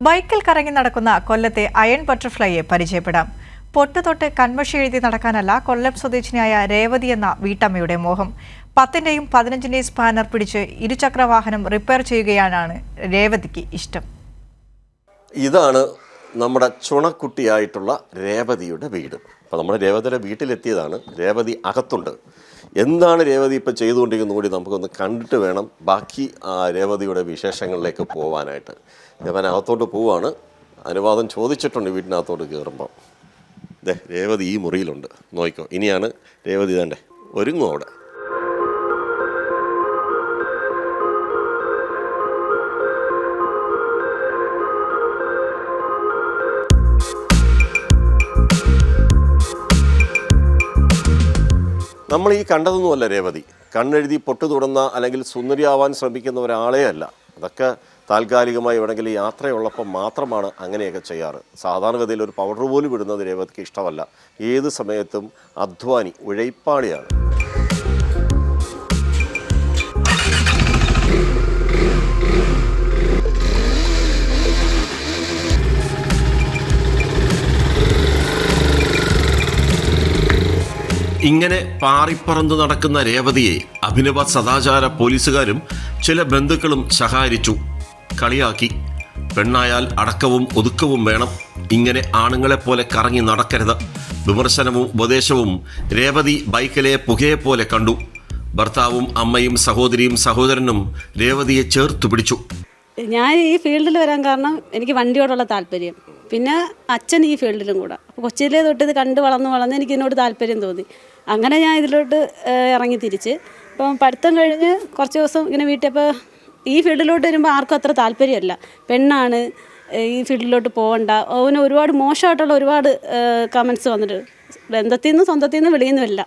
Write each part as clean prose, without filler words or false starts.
ബൈക്കിൽ കറങ്ങി നടക്കുന്ന കൊല്ലത്തെ അയൺ ബട്ടർഫ്ലൈയെ പരിചയപ്പെടാം. പൊട്ടുതൊട്ട് കൺമഷി എഴുതി നടക്കാനല്ല കൊല്ലം സ്വദേശിനിയായ രേവതി എന്ന വീട്ടമ്മയുടെ മോഹം. 10ന്റെയും 15ന്റെയും സ്പാനർ പിടിച്ച് ഇരുചക്രവാഹനം റിപ്പയർ ചെയ്യുകയാണ് രേവതിക്ക് ഇഷ്ടം. ഇതാണ് നമ്മുടെ ചുണക്കുട്ടിയായിട്ടുള്ള രേവതിയുടെ വീട്. അപ്പോൾ നമ്മൾ രേവതിയുടെ വീട്ടിലെത്തിയതാണ്. രേവതി അകത്തുണ്ട്. എന്താണ് രേവതി ഇപ്പോൾ ചെയ്തുകൊണ്ടിരിക്കുന്നത് കൂടി നമുക്കൊന്ന് കണ്ടിട്ട് വേണം ബാക്കി രേവതിയുടെ വിശേഷങ്ങളിലേക്ക് പോകാനായിട്ട്. ഞാൻ അകത്തോട്ട് പോവാണ്. അനുവാദം ചോദിച്ചിട്ടുണ്ട് വീട്ടിനകത്തോട്ട് കയറുമ്പോൾ. രേവതി ഈ മുറിയിലുണ്ട്, നോക്കിക്കോ. ഇനിയാണ് രേവതി തന്നെ ഒരുങ്ങും അവിടെ. നമ്മൾ ഈ കണ്ടതൊന്നുമല്ല രേവതി. കണ്ണെഴുതി പൊട്ടു തൊടുന്ന അല്ലെങ്കിൽ സുന്ദരിയാവാൻ ശ്രമിക്കുന്ന ഒരാളേ അല്ല. അതൊക്കെ താൽക്കാലികമായി എവിടെയെങ്കിലും യാത്രയുള്ളപ്പോൾ മാത്രമാണ് അങ്ങനെയൊക്കെ ചെയ്യാറ്. സാധാരണഗതിയിൽ ഒരു പൗഡർ പോലും ഇടുന്നത് രേവതിക്ക് ഇഷ്ടമല്ല. ഏത് സമയത്തും അധ്വാനി, ഉഴൈപ്പാളിയാണ്. ഇങ്ങനെ പാറിപ്പറന്ന് നടക്കുന്ന രേവതിയെ അഭിനവ സദാചാര പോലീസുകാരും ചില ബന്ധുക്കളും ശകാരിച്ചു, കളിയാക്കി. പെണ്ണായാൽ അടക്കവും ഒതുക്കവും വേണം, ഇങ്ങനെ ആണുങ്ങളെപ്പോലെ കറങ്ങി നടക്കരുത്. വിമർശനവും ഉപദേശവും രേവതി ബൈക്കിലെ പുകയെപ്പോലെ കണ്ടു. ഭർത്താവും അമ്മയും സഹോദരിയും സഹോദരനും രേവതിയെ ചേർത്തു പിടിച്ചു. ഞാൻ ഈ ഫീൽഡിൽ വരാൻ കാരണം എനിക്ക് വണ്ടിയോടുള്ള താല്പര്യം, പിന്നെ അച്ഛൻ ഈ ഫീൽഡിലും കൂടെ. അപ്പോൾ കൊച്ചിയിലേ തൊട്ട് ഇത് കണ്ട് വളർന്ന് എനിക്ക് ഇതിനോട് താല്പര്യം തോന്നി. അങ്ങനെ ഞാൻ ഇതിലോട്ട് ഇറങ്ങി തിരിച്ച്. ഇപ്പം പഠിത്തം കഴിഞ്ഞ് കുറച്ച് ദിവസം ഇങ്ങനെ വീട്ടിയപ്പോൾ ഈ ഫീൽഡിലോട്ട് വരുമ്പോൾ ആർക്കും അത്ര താല്പര്യമല്ല. പെണ്ണാണ്, ഈ ഫീൽഡിലോട്ട് പോകണ്ട, അവന് ഒരുപാട് മോശമായിട്ടുള്ള ഒരുപാട് കമൻസ് വന്നിട്ട്, ബന്ധത്തിൽ നിന്നും സ്വന്തത്തിൽ നിന്നും വെളിയിൽ നിന്നുമില്ല.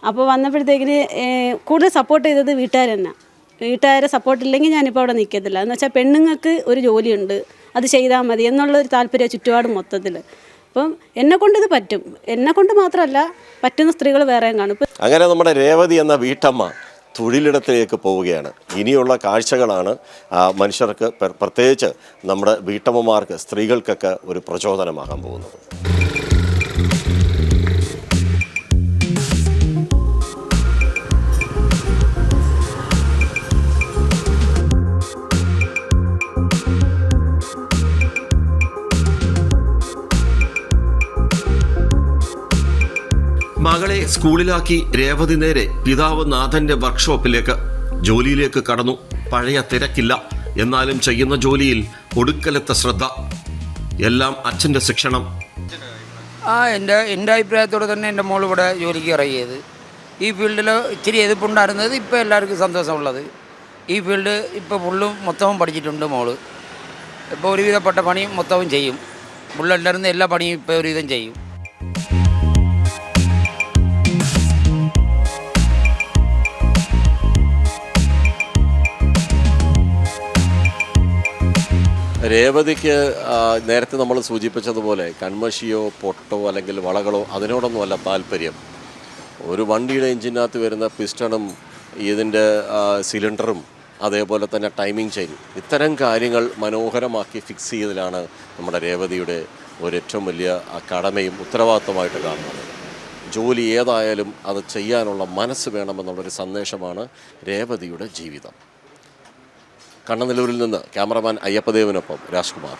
അപ്പോൾ വന്നപ്പോഴത്തേക്കിന് കൂടുതൽ സപ്പോർട്ട് ചെയ്തത് വീട്ടുകാർ തന്നെ. വീട്ടുകാരെ സപ്പോർട്ടില്ലെങ്കിൽ ഞാനിപ്പോൾ അവിടെ നിൽക്കത്തില്ല. എന്ന് വെച്ചാൽ പെണ്ണുങ്ങൾക്ക് ഒരു ജോലിയുണ്ട്, അത് ചെയ്താൽ മതി എന്നുള്ളൊരു താല്പര്യം ചുറ്റുപാട് മൊത്തത്തിൽ. അപ്പം എന്നെക്കൊണ്ട് ഇത് പറ്റും, എന്നെക്കൊണ്ട് മാത്രമല്ല പറ്റുന്ന സ്ത്രീകൾ വേറെയും കാണും. അങ്ങനെ നമ്മുടെ രേവതി എന്ന വീട്ടമ്മ തൊഴിലിടത്തിലേക്ക് പോവുകയാണ്. ഇനിയുള്ള കാഴ്ചകളാണ് മനുഷ്യർക്ക്, പ്രത്യേകിച്ച് നമ്മുടെ വീട്ടമ്മമാർക്ക്, സ്ത്രീകൾക്കൊക്കെ ഒരു പ്രചോദനമാകാൻ പോകുന്നത്. മകളെ സ്കൂളിലാക്കി രേവതി നേരെ പിതാവ് നാഥന്റെ വർക്ക്ഷോപ്പിലേക്ക്, ജോലിയിലേക്ക് കടന്നു. പഴയ തിരക്കില്ല, എന്നാലും ചെയ്യുന്ന ജോലിയിൽ ഒടുക്കലത്തെ ശ്രദ്ധ. എല്ലാം അച്ഛൻ്റെ ശിക്ഷണം. എൻ്റെ അഭിപ്രായത്തോടെ തന്നെ എൻ്റെ മോൾ ഇവിടെ ജോലിക്ക് ഇറങ്ങിയത്. ഈ ഫീൽഡിൽ ഇച്ചിരി എതിർപ്പുണ്ടായിരുന്നത് ഇപ്പോൾ എല്ലാവർക്കും സന്തോഷമുള്ളത്. ഈ ഫീൽഡ് ഇപ്പോൾ ഫുള്ളും മൊത്തവും പഠിച്ചിട്ടുണ്ട് മോള്. ഇപ്പോൾ ഒരുവിധപ്പെട്ട പണി മൊത്തവും ചെയ്യും. ഫുള്ളുണ്ടായിരുന്ന എല്ലാ പണിയും ഇപ്പോൾ ഒരുവിധം ചെയ്യും. രേവതിക്ക് നേരത്തെ നമ്മൾ സൂചിപ്പിച്ചതുപോലെ കൺമഷിയോ പൊട്ടോ അല്ലെങ്കിൽ വളകളോ അതിനോടൊന്നുമല്ല താല്പര്യം. ഒരു വണ്ടിയുടെ എഞ്ചിനകത്ത് വരുന്ന പിസ്റ്റണും ഇതിൻ്റെ സിലിണ്ടറും അതേപോലെ തന്നെ ടൈമിംഗ് ചെയിൻ, ഇത്തരം കാര്യങ്ങൾ മനോഹരമാക്കി ഫിക്സ് ചെയ്തതിലാണ് നമ്മുടെ രേവതിയുടെ ഒരു ഏറ്റവും വലിയ കടമയും ഉത്തരവാദിത്വമായിട്ട് കാണുന്നത്. ജോലി ഏതായാലും അത് ചെയ്യാനുള്ള മനസ്സ് വേണമെന്നുള്ളൊരു സന്ദേശമാണ് രേവതിയുടെ ജീവിതം. കണ്ണനല്ലൂരിൽ നിന്ന് ക്യാമറമാൻ അയ്യപ്പദേവനൊപ്പം രാജ്കുമാർ.